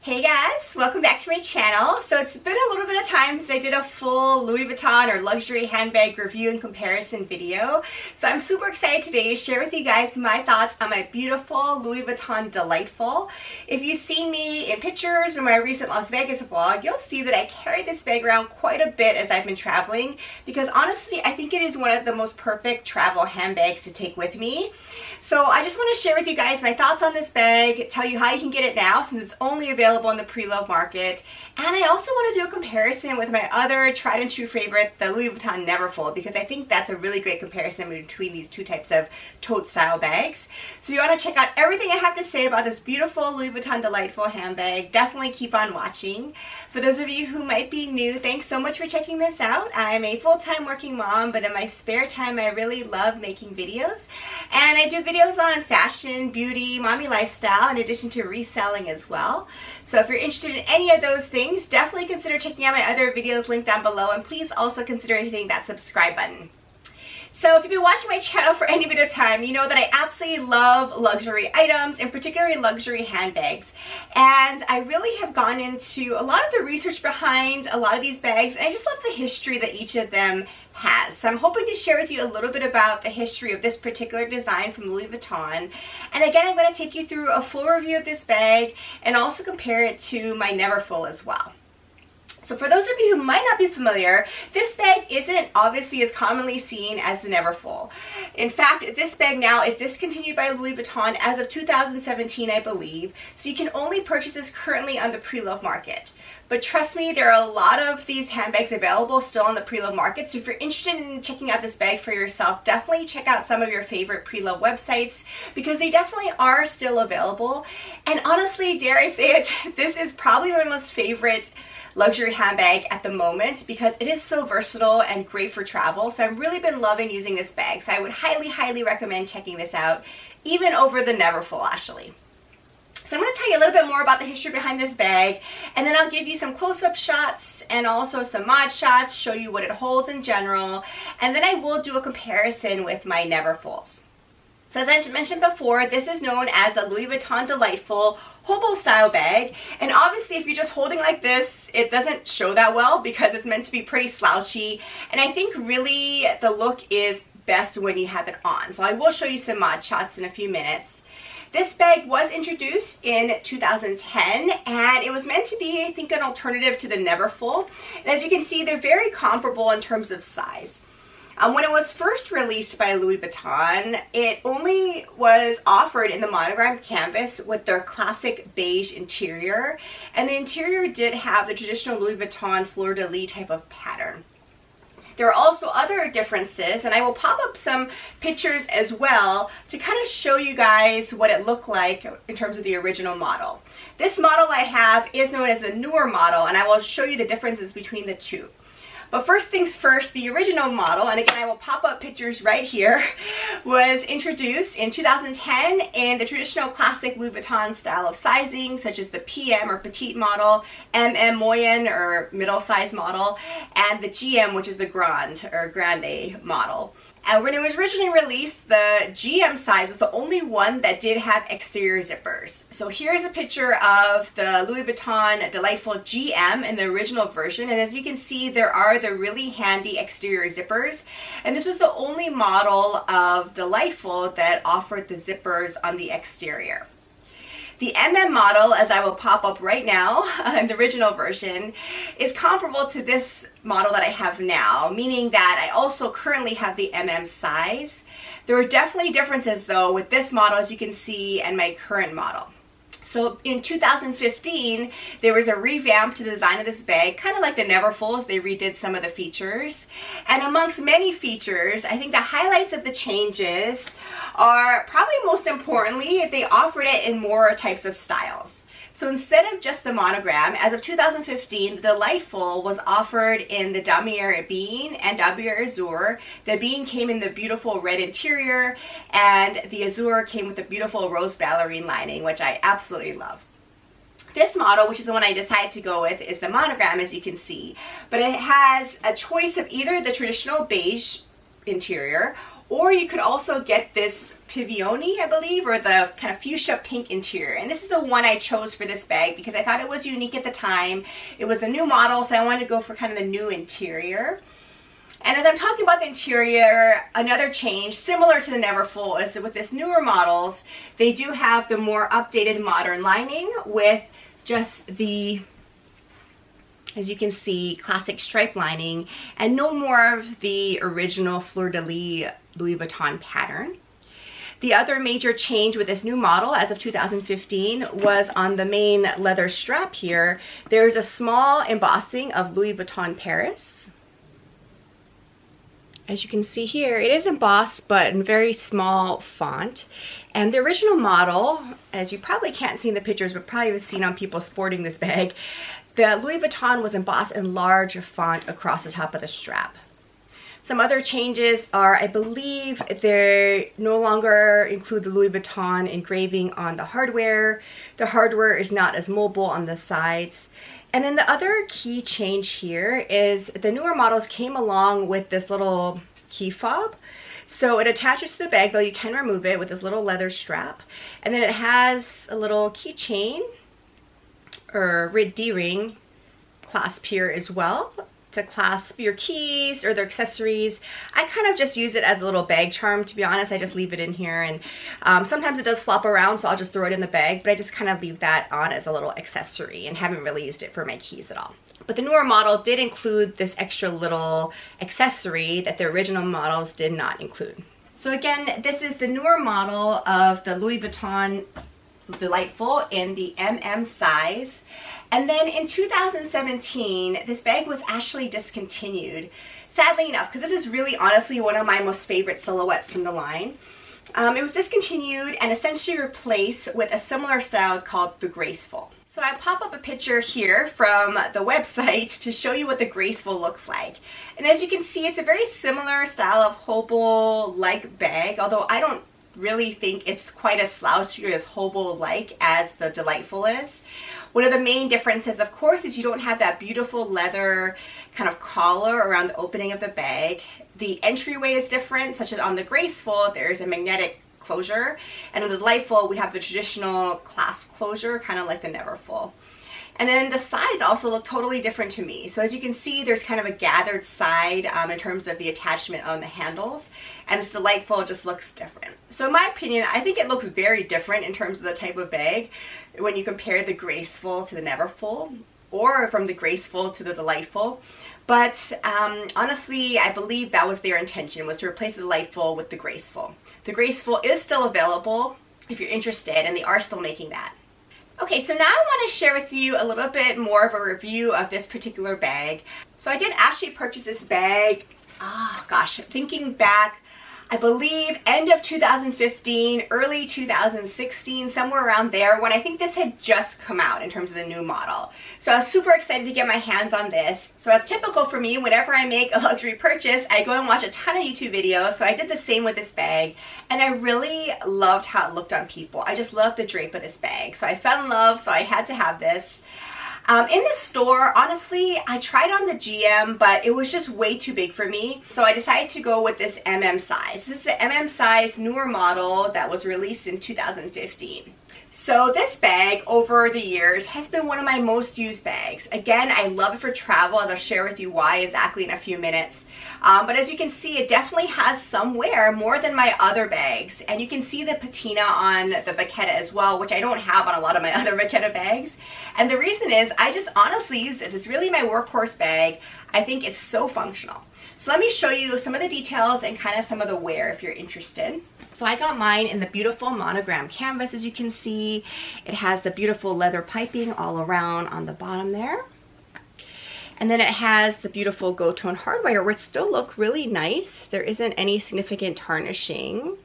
Hey guys, welcome back to my channel. So it's been a little bit of time since I did a full Louis Vuitton or luxury handbag review and comparison video. So I'm super excited today to share with you guys my thoughts on my beautiful Louis Vuitton Delightful. If you've seen me in pictures or my recent Las Vegas vlog, you'll see that I carry this bag around quite a bit as I've been traveling because honestly I think it is one of the most perfect travel handbags to take with me. So I just want to share with you guys my thoughts on this bag, tell you how you can get it now since it's only available in the pre-loved market, and I also want to do a comparison with my other tried and true favorite, the Louis Vuitton Neverfull, because I think that's a really great comparison between these two types of tote style bags. So you want to check out everything I have to say about this beautiful Louis Vuitton Delightful handbag. Definitely keep on watching. For those of you who might be new, thanks so much for checking this out. I'm a full-time working mom, but in my spare time I really love making videos, and I do videos on fashion, beauty, mommy lifestyle, in addition to reselling as well. So if you're interested in any of those things, definitely consider checking out my other videos linked down below, and please also consider hitting that subscribe button. So if you've been watching my channel for any bit of time, you know that I absolutely love luxury items, and particularly luxury handbags. And I really have gone into a lot of the research behind a lot of these bags, and I just love the history that each of them has. So I'm hoping to share with you a little bit about the history of this particular design from Louis Vuitton. And again, I'm going to take you through a full review of this bag and also compare it to my Neverfull as well. So for those of you who might not be familiar, this bag isn't obviously as commonly seen as the Neverfull. In fact, this bag now is discontinued by Louis Vuitton as of 2017, I believe, so you can only purchase this currently on the pre-loved market. But trust me, there are a lot of these handbags available still on the pre-loved market, so if you're interested in checking out this bag for yourself, definitely check out some of your favorite pre-loved websites because they definitely are still available. And honestly, dare I say it, this is probably my most favorite luxury handbag at the moment because it is so versatile and great for travel. So I've really been loving using this bag. So I would highly recommend checking this out, even over the Neverfull actually. So I'm going to tell you a little bit more about the history behind this bag, and then I'll give you some close-up shots and also some mod shots, show you what it holds in general, and then I will do a comparison with my Neverfulls. So as I mentioned before, this is known as the Louis Vuitton Delightful hobo style bag, and obviously if you're just holding like this, it doesn't show that well because it's meant to be pretty slouchy, and I think really the look is best when you have it on. So I will show you some mod shots in a few minutes. This bag was introduced in 2010, and it was meant to be, I think, an alternative to the Neverfull. And as you can see, they're very comparable in terms of size. When it was first released by Louis Vuitton, it only was offered in the monogram canvas with their classic beige interior, and the interior did have the traditional Louis Vuitton fleur-de-lis type of pattern. There are also other differences, and I will pop up some pictures as well to kind of show you guys what it looked like in terms of the original model. This model I have is known as the newer model, and I will show you the differences between the two. But first things first, the original model, and again I will pop up pictures right here, was introduced in 2010 in the traditional classic Louis Vuitton style of sizing, such as the PM or petite model, MM moyen or middle size model, and the GM, which is the grande or grande model. And when it was originally released, the GM size was the only one that did have exterior zippers. So here's a picture of the Louis Vuitton Delightful GM in the original version, and as you can see, there are the really handy exterior zippers, and this was the only model of Delightful that offered the zippers on the exterior. The MM model, as I will pop up right now, in the original version, is comparable to this model that I have now, meaning that I also currently have the MM size. There are definitely differences though with this model, as you can see, and my current model. So in 2015, there was a revamp to the design of this bag, kind of like the Neverfulls. They redid some of the features. And amongst many features, I think the highlights of the changes are probably most importantly, they offered it in more types of styles. So instead of just the monogram, as of 2015, the Delightful was offered in the Damier Bean and Damier Azur. The Bean came in the beautiful red interior, and the Azur came with the beautiful rose ballerine lining, which I absolutely love. This model, which is the one I decided to go with, is the monogram, as you can see, but it has a choice of either the traditional beige interior or you could also get this Pivioni, I believe, or the kind of fuchsia pink interior. And this is the one I chose for this bag because I thought it was unique at the time. It was a new model, so I wanted to go for kind of the new interior. And as I'm talking about the interior, another change similar to the Neverfull is that with this newer models, they do have the more updated modern lining with just the, as you can see, classic stripe lining and no more of the original fleur-de-lis Louis Vuitton pattern. The other major change with this new model as of 2015 was on the main leather strap here. There's a small embossing of Louis Vuitton Paris. As you can see here, it is embossed but in very small font. And the original model, as you probably can't see in the pictures, but probably have seen on people sporting this bag, the Louis Vuitton was embossed in large font across the top of the strap. Some other changes are, I believe, they no longer include the Louis Vuitton engraving on the hardware. The hardware is not as mobile on the sides. And then the other key change here is the newer models came along with this little key fob. So it attaches to the bag, though you can remove it with this little leather strap. And then it has a little keychain or D-ring clasp here as well to clasp your keys or their accessories. I kind of just use it as a little bag charm, to be honest. I just leave it in here, and sometimes it does flop around, so I'll just throw it in the bag, but I just kind of leave that on as a little accessory and haven't really used it for my keys at all. But the newer model did include this extra little accessory that the original models did not include. So again, this is the newer model of the Louis Vuitton Delightful in the MM size. And then in 2017, this bag was actually discontinued. Sadly enough, because this is really honestly one of my most favorite silhouettes from the line. It was discontinued and essentially replaced with a similar style called the Graceful. So I pop up a picture here from the website to show you what the Graceful looks like. And as you can see, it's a very similar style of hobo-like bag, although I don't really think it's quite as slouchy or as hobo-like as the Delightful is. One of the main differences, of course, is you don't have that beautiful leather kind of collar around the opening of the bag. The entryway is different, such as on the Graceful, there's a magnetic closure, and on the Delightful, we have the traditional clasp closure, kind of like the Neverfull. And then the sides also look totally different to me. So as you can see, there's kind of a gathered side in terms of the attachment on the handles, and this Delightful just looks different. So in my opinion, I think it looks very different in terms of the type of bag when you compare the Graceful to the Neverfull, or from the Graceful to the Delightful. But honestly, I believe that was their intention, was to replace the Delightful with the Graceful. The Graceful is still available if you're interested, and they are still making that. Okay, so now I want to share with you a little bit more of a review of this particular bag. So I did actually purchase this bag, thinking back, I believe end of 2015, early 2016, somewhere around there, when I think this had just come out in terms of the new model. So I was super excited to get my hands on this. So as typical for me, whenever I make a luxury purchase, I go and watch a ton of YouTube videos. So I did the same with this bag, and I really loved how it looked on people. I just loved the drape of this bag. So I fell in love, so I had to have this. In the store, honestly, I tried on the GM, but it was just way too big for me. So I decided to go with this MM size. This is the MM size newer model that was released in 2015. So this bag, over the years, has been one of my most used bags. Again, I love it for travel, as I'll share with you why exactly in a few minutes. But as you can see, it definitely has some wear, more than my other bags. And you can see the patina on the Vachetta as well, which I don't have on a lot of my other Vachetta bags. And the reason is, I just honestly use this. It's really my workhorse bag. I think it's so functional. So let me show you some of the details and kind of some of the wear if you're interested. So I got mine in the beautiful monogram canvas, as you can see. It has the beautiful leather piping all around on the bottom there. And then it has the beautiful gold tone hardware, which still look really nice. There isn't any significant tarnishing.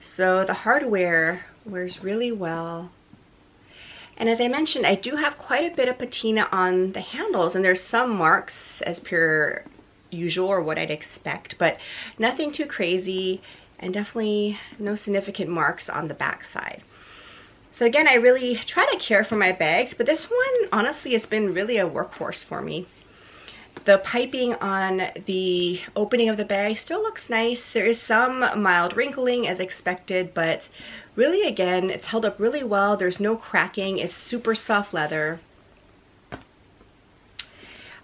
So the hardware wears really well. And as I mentioned, I do have quite a bit of patina on the handles, and there's some marks as per usual or what I'd expect, but nothing too crazy, and definitely no significant marks on the back side. So again, I really try to care for my bags, but this one honestly has been really a workhorse for me. The piping on the opening of the bag still looks nice. There is some mild wrinkling as expected, but really, again, it's held up really well. There's no cracking. It's super soft leather.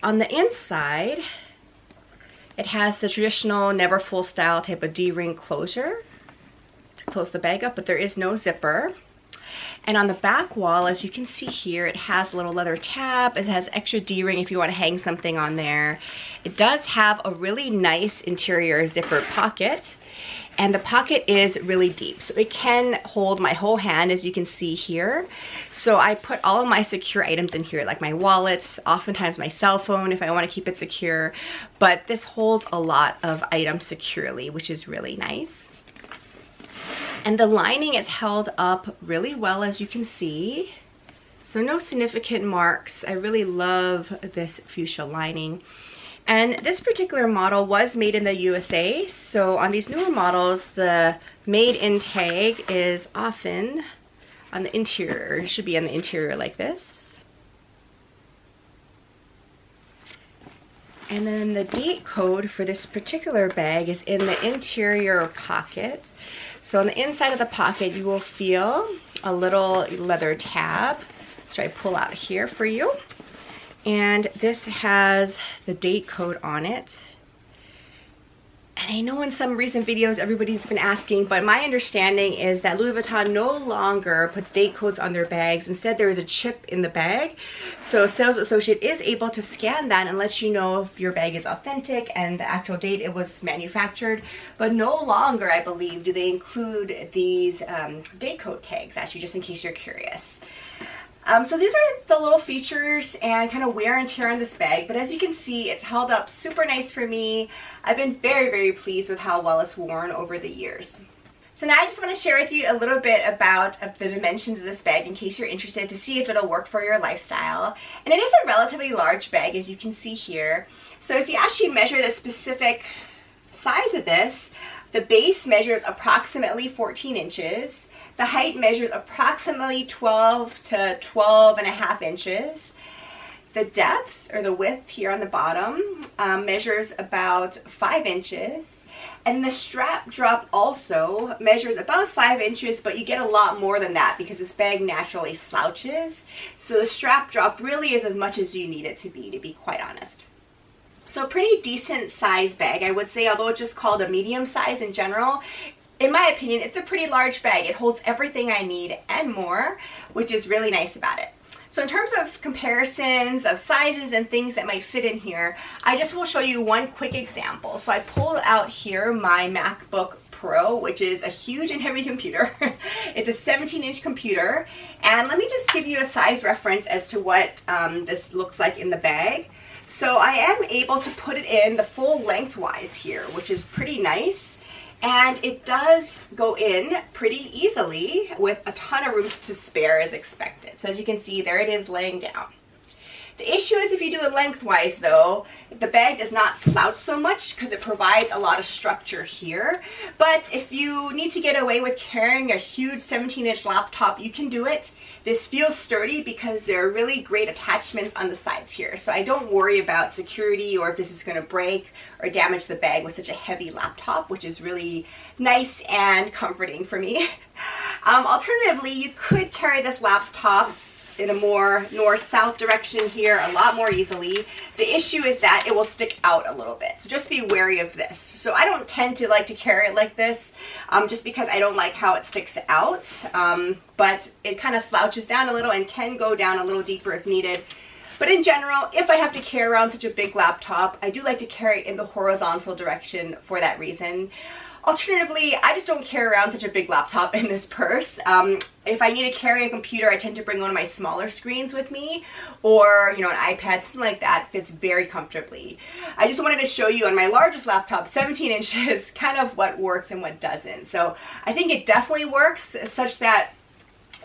On the inside, it has the traditional Neverfull style type of D-ring closure to close the bag up, but there is no zipper. And on the back wall, as you can see here, it has a little leather tab. It has extra D-ring if you want to hang something on there. It does have a really nice interior zippered pocket, and the pocket is really deep, so it can hold my whole hand, as you can see here. So I put all of my secure items in here, like my wallet, oftentimes my cell phone if I want to keep it secure, but this holds a lot of items securely, which is really nice. And the lining is held up really well, as you can see. So no significant marks. I really love this fuchsia lining. And this particular model was made in the USA. So on these newer models, the made in tag is often on the interior. It should be on the interior like this. And then the date code for this particular bag is in the interior pocket. So on the inside of the pocket, you will feel a little leather tab, which I pull out here for you. And this has the date code on it. And I know in some recent videos everybody's been asking, but my understanding is that Louis Vuitton no longer puts date codes on their bags. Instead, there is a chip in the bag. So a sales associate is able to scan that and let you know if your bag is authentic and the actual date it was manufactured. But no longer, I believe, do they include these date code tags, actually, just in case you're curious. So these are the little features and kind of wear and tear on this bag, but as you can see, it's held up super nice for me. I've been very, very pleased with how well it's worn over the years. So now I just want to share with you a little bit about the dimensions of this bag in case you're interested to see if it'll work for your lifestyle. And it is a relatively large bag, as you can see here. So if you actually measure the specific size of this, the base measures approximately 14 inches. The height measures approximately 12 to 12.5 inches. The depth, or the width here on the bottom, measures about 5 inches. And the strap drop also measures about 5 inches, but you get a lot more than that because this bag naturally slouches. So the strap drop really is as much as you need it to be quite honest. So a pretty decent size bag, I would say, although it's just called a medium size in general. In my opinion, it's a pretty large bag. It holds everything I need and more, which is really nice about it. So in terms of comparisons of sizes and things that might fit in here, I just will show you one quick example. So I pulled out here my MacBook Pro, which is a huge and heavy computer. It's a 17-inch computer. And let me just give you a size reference as to what this looks like in the bag. So I am able to put it in the full lengthwise here, which is pretty nice. And it does go in pretty easily with a ton of room to spare as expected. So as you can see, there it is laying down. The issue is if you do it lengthwise though, the bag does not slouch so much because it provides a lot of structure here. But if you need to get away with carrying a huge 17-inch laptop, you can do it. This feels sturdy because there are really great attachments on the sides here. So I don't worry about security or if this is going to break or damage the bag with such a heavy laptop, which is really nice and comforting for me. Alternatively, you could carry this laptop in a more north-south direction here a lot more easily. The issue is that it will stick out a little bit, so just be wary of this. So I don't tend to like to carry it like this just because I don't like how it sticks out, but it kind of slouches down a little and can go down a little deeper if needed. But in general, if I have to carry around such a big laptop, I do like to carry it in the horizontal direction for that reason. Alternatively, I just don't carry around such a big laptop in this purse. If I need to carry a computer, I tend to bring one of my smaller screens with me, or an iPad, something like that fits very comfortably. I just wanted to show you on my largest laptop, 17 inches, kind of what works and what doesn't. So I think it definitely works such that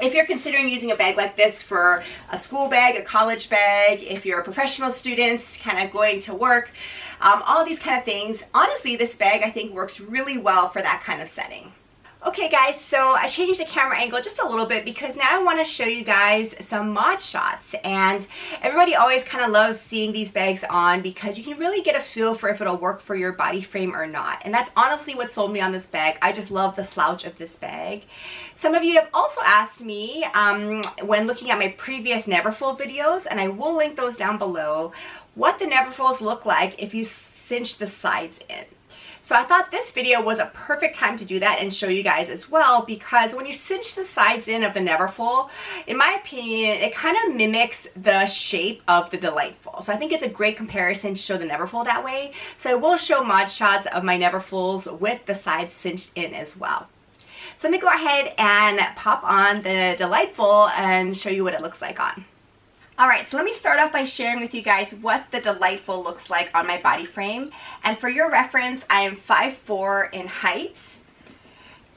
if you're considering using a bag like this for a school bag, a college bag, if you're a professional student kind of going to work, all these kind of things, honestly, this bag I think works really well for that kind of setting. Okay guys, so I changed the camera angle just a little bit because now I want to show you guys some mod shots, and everybody always kind of loves seeing these bags on because you can really get a feel for if it'll work for your body frame or not. And that's honestly what sold me on this bag. I just love the slouch of this bag. Some of you have also asked me when looking at my previous Neverfull videos, and I will link those down below, what the Neverfulls look like if you cinch the sides in. So I thought this video was a perfect time to do that and show you guys as well, because when you cinch the sides in of the Neverfull, in my opinion, it kind of mimics the shape of the Delightful. So I think it's a great comparison to show the Neverfull that way. So I will show mod shots of my Neverfulls with the sides cinched in as well. So let me go ahead and pop on the Delightful and show you what it looks like on. Alright, so let me start off by sharing with you guys what the Delightful looks like on my body frame. And for your reference, I am 5'4" in height.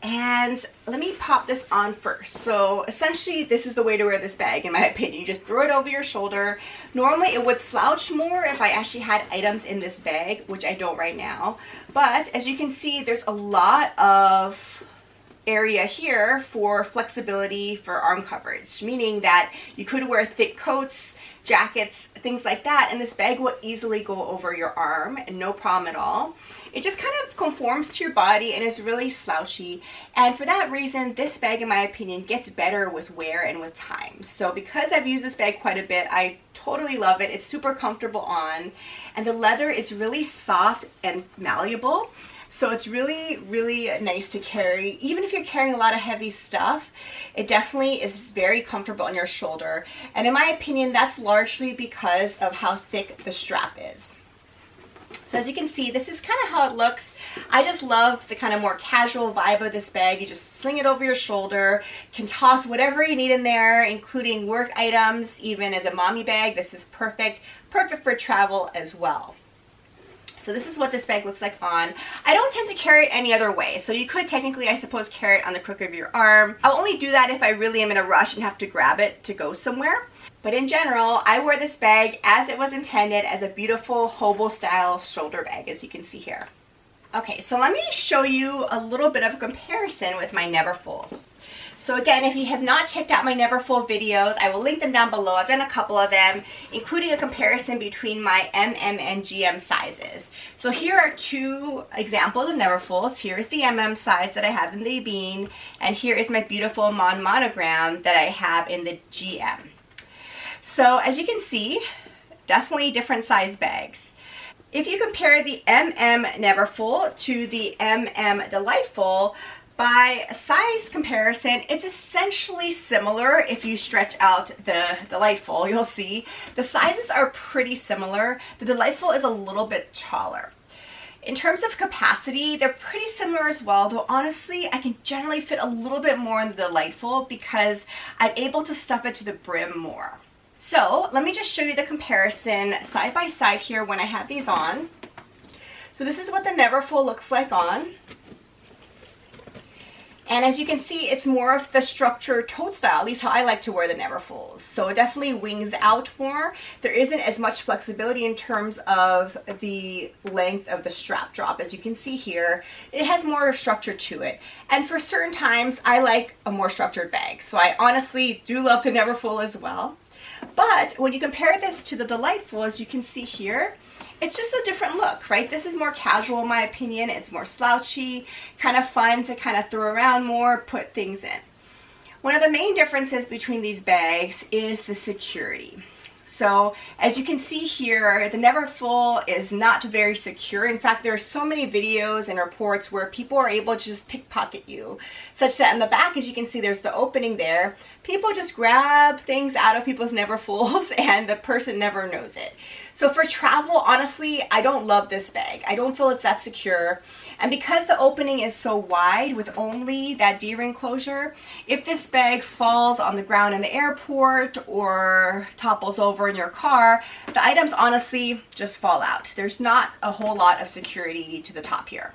And let me pop this on first. So essentially, this is the way to wear this bag, in my opinion. You just throw it over your shoulder. Normally, it would slouch more if I actually had items in this bag, which I don't right now. But as you can see, there's a lot of area here for flexibility for arm coverage, meaning that you could wear thick coats, jackets, things like that, and this bag will easily go over your arm and no problem at all. It just kind of conforms to your body and is really slouchy, and for that reason this bag, in my opinion, gets better with wear and with time. So because I've used this bag quite a bit, I totally love it. It's super comfortable on, and the leather is really soft and malleable. So it's really, really nice to carry. Even if you're carrying a lot of heavy stuff, it definitely is very comfortable on your shoulder. And in my opinion, that's largely because of how thick the strap is. So as you can see, this is kind of how it looks. I just love the kind of more casual vibe of this bag. You just sling it over your shoulder, can toss whatever you need in there, including work items, even as a mommy bag. This is perfect, perfect for travel as well. So this is what this bag looks like on. I don't tend to carry it any other way. So you could technically, I suppose, carry it on the crook of your arm. I'll only do that if I really am in a rush and have to grab it to go somewhere. But in general, I wear this bag as it was intended, as a beautiful hobo style shoulder bag, as you can see here. Okay, so let me show you a little bit of a comparison with my Neverfulls. So again, if you have not checked out my Neverfull videos, I will link them down below. I've done a couple of them, including a comparison between my MM and GM sizes. So here are two examples of Neverfulls. Here's the MM size that I have in the bean, and here is my beautiful Mod monogram that I have in the GM. So as you can see, definitely different size bags. If you compare the MM Neverfull to the MM Delightful, by size comparison, it's essentially similar. If you stretch out the Delightful, you'll see the sizes are pretty similar. The Delightful is a little bit taller. In terms of capacity, they're pretty similar as well, though honestly, I can generally fit a little bit more in the Delightful because I'm able to stuff it to the brim more. So let me just show you the comparison side by side here when I have these on. So this is what the Neverfull looks like on. And as you can see, it's more of the structured tote style, at least how I like to wear the Neverfulls. So it definitely wings out more. There isn't as much flexibility in terms of the length of the strap drop. As you can see here, it has more structure to it. And for certain times, I like a more structured bag. So I honestly do love the Neverfull as well. But when you compare this to the Delightful, as you can see here, it's just a different look, right? This is more casual in my opinion. It's more slouchy, kind of fun to kind of throw around more, put things in. One of the main differences between these bags is the security. So as you can see here, the Neverfull is not very secure. In fact, there are so many videos and reports where people are able to just pickpocket you, such that in the back, as you can see, there's the opening there. People just grab things out of people's Neverfulls and the person never knows it. So for travel, honestly, I don't love this bag. I don't feel it's that secure. And because the opening is so wide with only that D-ring closure, if this bag falls on the ground in the airport or topples over in your car, the items honestly just fall out. There's not a whole lot of security to the top here.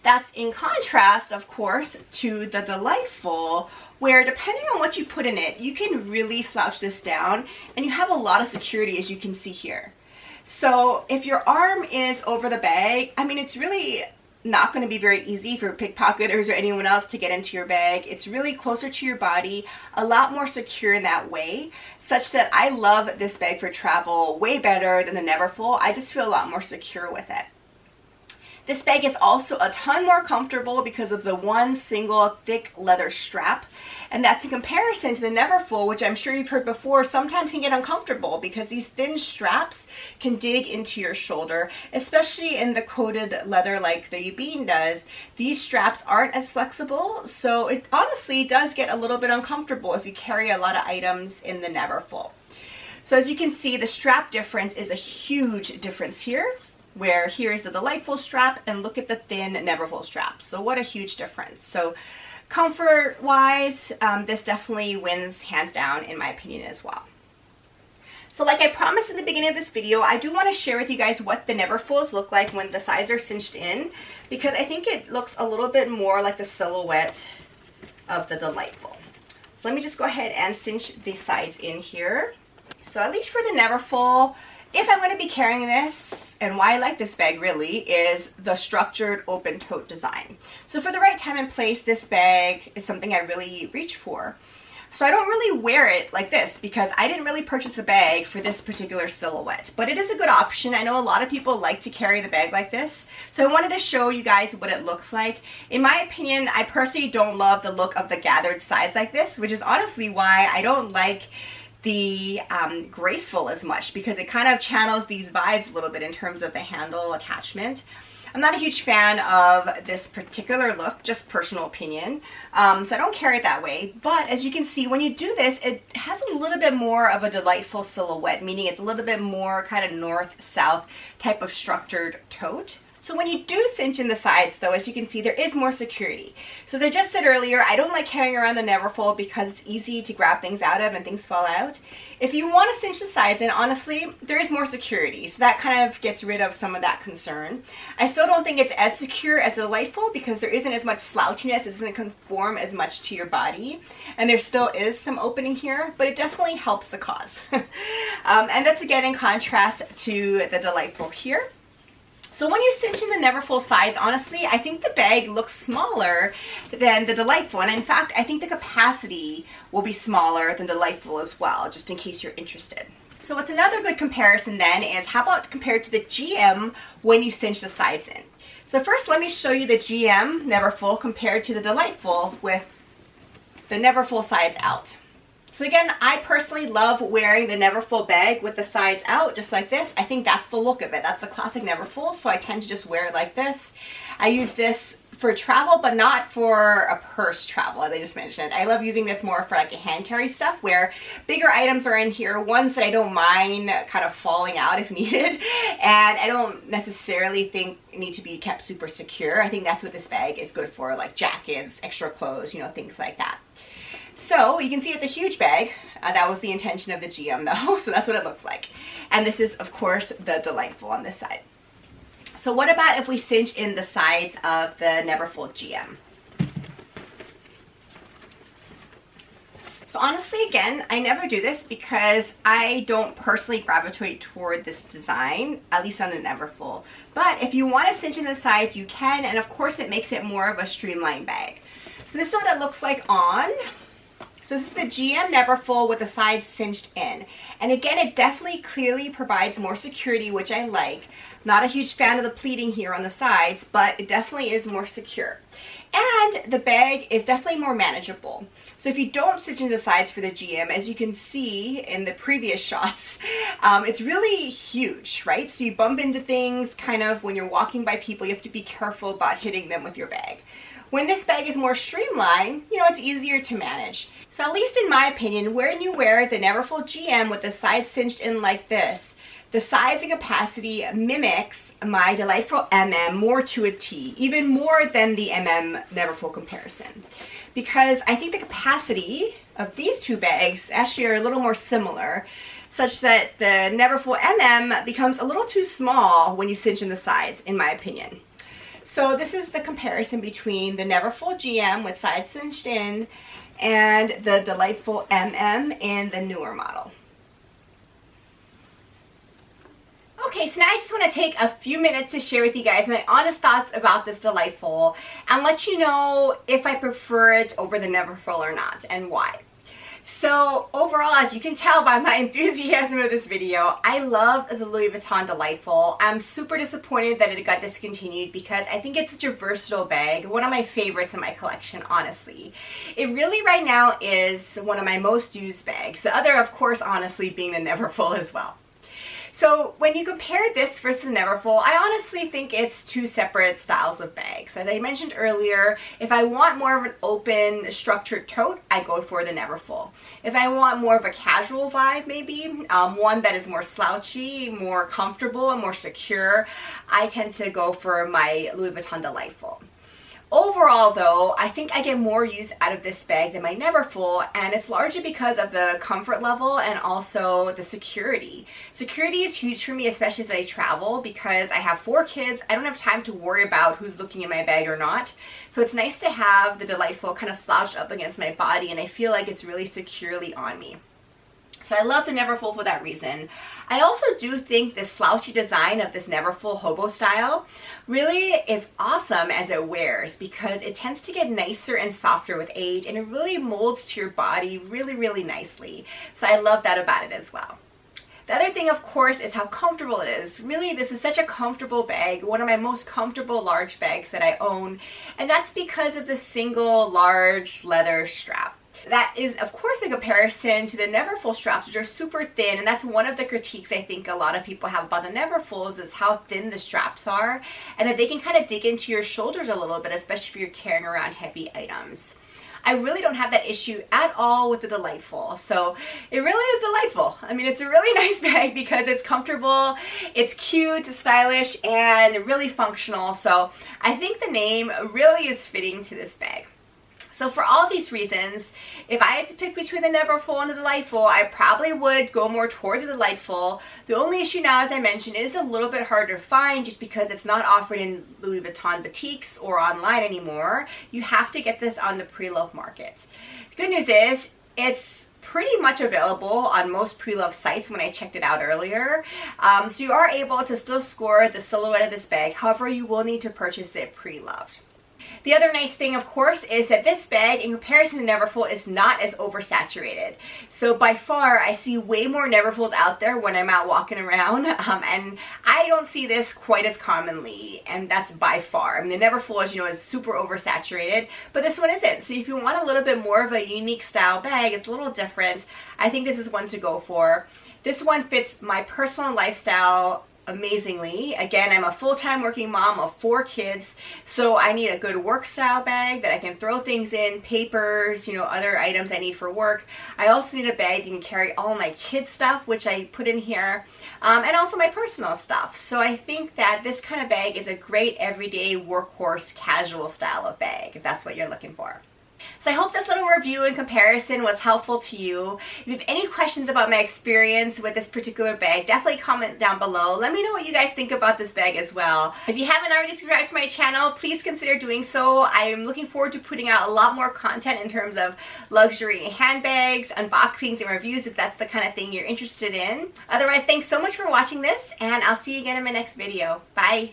That's in contrast, of course, to the Delightful, where depending on what you put in it, you can really slouch this down and you have a lot of security, as you can see here. So if your arm is over the bag, I mean, it's really not going to be very easy for pickpocketers or anyone else to get into your bag. It's really closer to your body, a lot more secure in that way, such that I love this bag for travel way better than the Neverfull. I just feel a lot more secure with it. This bag is also a ton more comfortable because of the one single thick leather strap, and that's in comparison to the Neverfull, which I'm sure you've heard before sometimes can get uncomfortable because these thin straps can dig into your shoulder, especially in the coated leather like the Vuitton does. These straps aren't as flexible, so it honestly does get a little bit uncomfortable if you carry a lot of items in the Neverfull. So as you can see, the strap difference is a huge difference here, where here's the Delightful strap and look at the thin Neverfull strap. So what a huge difference. So comfort wise, this definitely wins hands down in my opinion as well. So like I promised in the beginning of this video, I do want to share with you guys what the Neverfulls look like when the sides are cinched in, because I think it looks a little bit more like the silhouette of the Delightful. So let me just go ahead and cinch the sides in here. So at least for the Neverfull, if I'm going to be carrying this, and why I like this bag really, is the structured open tote design. So for the right time and place, this bag is something I really reach for. So I don't really wear it like this because I didn't really purchase the bag for this particular silhouette, but it is a good option. I know a lot of people like to carry the bag like this, so I wanted to show you guys what it looks like. In my opinion, I personally don't love the look of the gathered sides like this, which is honestly why I don't like the graceful as much, because it kind of channels these vibes a little bit in terms of the handle attachment. I'm not a huge fan of this particular look, just personal opinion, so I don't carry it that way. But as you can see, when you do this, it has a little bit more of a Delightful silhouette, meaning it's a little bit more kind of north-south type of structured tote. So when you do cinch in the sides though, as you can see, there is more security. So as I just said earlier, I don't like carrying around the Neverfull because it's easy to grab things out of and things fall out. If you want to cinch the sides in, honestly, there is more security. So that kind of gets rid of some of that concern. I still don't think it's as secure as the Delightful because there isn't as much slouchiness, it doesn't conform as much to your body. And there still is some opening here, but it definitely helps the cause. And that's again in contrast to the Delightful here. So when you cinch in the Neverfull sides, honestly, I think the bag looks smaller than the Delightful. And in fact, I think the capacity will be smaller than the Delightful as well, just in case you're interested. So what's another good comparison then is how about compared to the GM when you cinch the sides in? So first, let me show you the GM Neverfull compared to the Delightful with the Neverfull sides out. So again, I personally love wearing the Neverfull bag with the sides out, just like this. I think that's the look of it. That's the classic Neverfull, so I tend to just wear it like this. I use this for travel, but not for a purse travel, as I just mentioned. I love using this more for like a hand carry stuff, where bigger items are in here, ones that I don't mind kind of falling out if needed, and I don't necessarily think need to be kept super secure. I think that's what this bag is good for, like jackets, extra clothes, you know, things like that. So you can see it's a huge bag. That was the intention of the GM though, so that's what it looks like. And this is, of course, the Delightful on this side. So what about if we cinch in the sides of the Neverfull GM? So honestly, again, I never do this because I don't personally gravitate toward this design, at least on the Neverfull. But if you want to cinch in the sides, you can, and of course it makes it more of a streamlined bag. So this is what it looks like on. So this is the GM Neverfull with the sides cinched in. And again, it definitely clearly provides more security, which I like. Not a huge fan of the pleating here on the sides, but it definitely is more secure. And the bag is definitely more manageable. So if you don't cinch in the sides for the GM, as you can see in the previous shots, it's really huge, right? So you bump into things kind of when you're walking by people, you have to be careful about hitting them with your bag. When this bag is more streamlined, you know, it's easier to manage. So at least in my opinion, when you wear the Neverfull GM with the sides cinched in like this, the size and capacity mimics my Delightful MM more to a T, even more than the MM Neverfull comparison. Because I think the capacity of these two bags actually are a little more similar, such that the Neverfull MM becomes a little too small when you cinch in the sides, in my opinion. So this is the comparison between the Neverfull GM with sides cinched in and the Delightful MM in the newer model. Okay, so now I just want to take a few minutes to share with you guys my honest thoughts about this Delightful and let you know if I prefer it over the Neverfull or not and why. So overall, as you can tell by my enthusiasm of this video, I love the Louis Vuitton Delightful. I'm super disappointed that it got discontinued because I think it's such a versatile bag, one of my favorites in my collection, honestly. It really right now is one of my most used bags. The other, of course, honestly, being the Neverfull as well. So when you compare this versus the Neverfull, I honestly think it's two separate styles of bags. As I mentioned earlier, if I want more of an open, structured tote, I go for the Neverfull. If I want more of a casual vibe, maybe, one that is more slouchy, more comfortable, and more secure, I tend to go for my Louis Vuitton Delightful. Overall though, I think I get more use out of this bag than my Neverfull, and it's largely because of the comfort level and also the security. Security is huge for me, especially as I travel, because I have 4 kids. I don't have time to worry about who's looking in my bag or not. So it's nice to have the Delightful kind of slouched up against my body, and I feel like it's really securely on me. So I love the Neverfull for that reason. I also do think the slouchy design of this Neverfull hobo style really is awesome as it wears because it tends to get nicer and softer with age, and it really molds to your body really, really nicely. So I love that about it as well. The other thing, of course, is how comfortable it is. Really, this is such a comfortable bag, one of my most comfortable large bags that I own, and that's because of the single large leather strap. That is, of course, a comparison to the Neverfull straps, which are super thin, and that's one of the critiques I think a lot of people have about the Neverfulls is how thin the straps are, and that they can kind of dig into your shoulders a little bit, especially if you're carrying around heavy items. I really don't have that issue at all with the Delightful, so it really is delightful. I mean, it's a really nice bag because it's comfortable, it's cute, it's stylish, and really functional, so I think the name really is fitting to this bag. So for all these reasons, if I had to pick between the Neverfull and the Delightful, I probably would go more toward the Delightful. The only issue now, as I mentioned, it is a little bit harder to find just because it's not offered in Louis Vuitton boutiques or online anymore. You have to get this on the pre-loved market. The good news is it's pretty much available on most pre-loved sites when I checked it out earlier. So you are able to still score the silhouette of this bag. However, you will need to purchase it pre-loved. The other nice thing, of course, is that this bag, in comparison to Neverfull, is not as oversaturated. So by far, I see way more Neverfulls out there when I'm out walking around, and I don't see this quite as commonly, and that's by far. I mean, the Neverfull, as you know, is super oversaturated, but this one isn't. So if you want a little bit more of a unique style bag, it's a little different, I think this is one to go for. This one fits my personal lifestyle amazingly. Again, I'm a full-time working mom of 4 kids, so I need a good work style bag that I can throw things in, papers, you know, other items I need for work. I also need a bag that can carry all my kids' stuff, which I put in here, and also my personal stuff. So I think that this kind of bag is a great everyday workhorse casual style of bag, if that's what you're looking for. So I hope this little review and comparison was helpful to you. If you have any questions about my experience with this particular bag, definitely comment down below. Let me know what you guys think about this bag as well. If you haven't already subscribed to my channel, please consider doing so. I am looking forward to putting out a lot more content in terms of luxury handbags, unboxings, and reviews if that's the kind of thing you're interested in. Otherwise, thanks so much for watching this, and I'll see you again in my next video. Bye!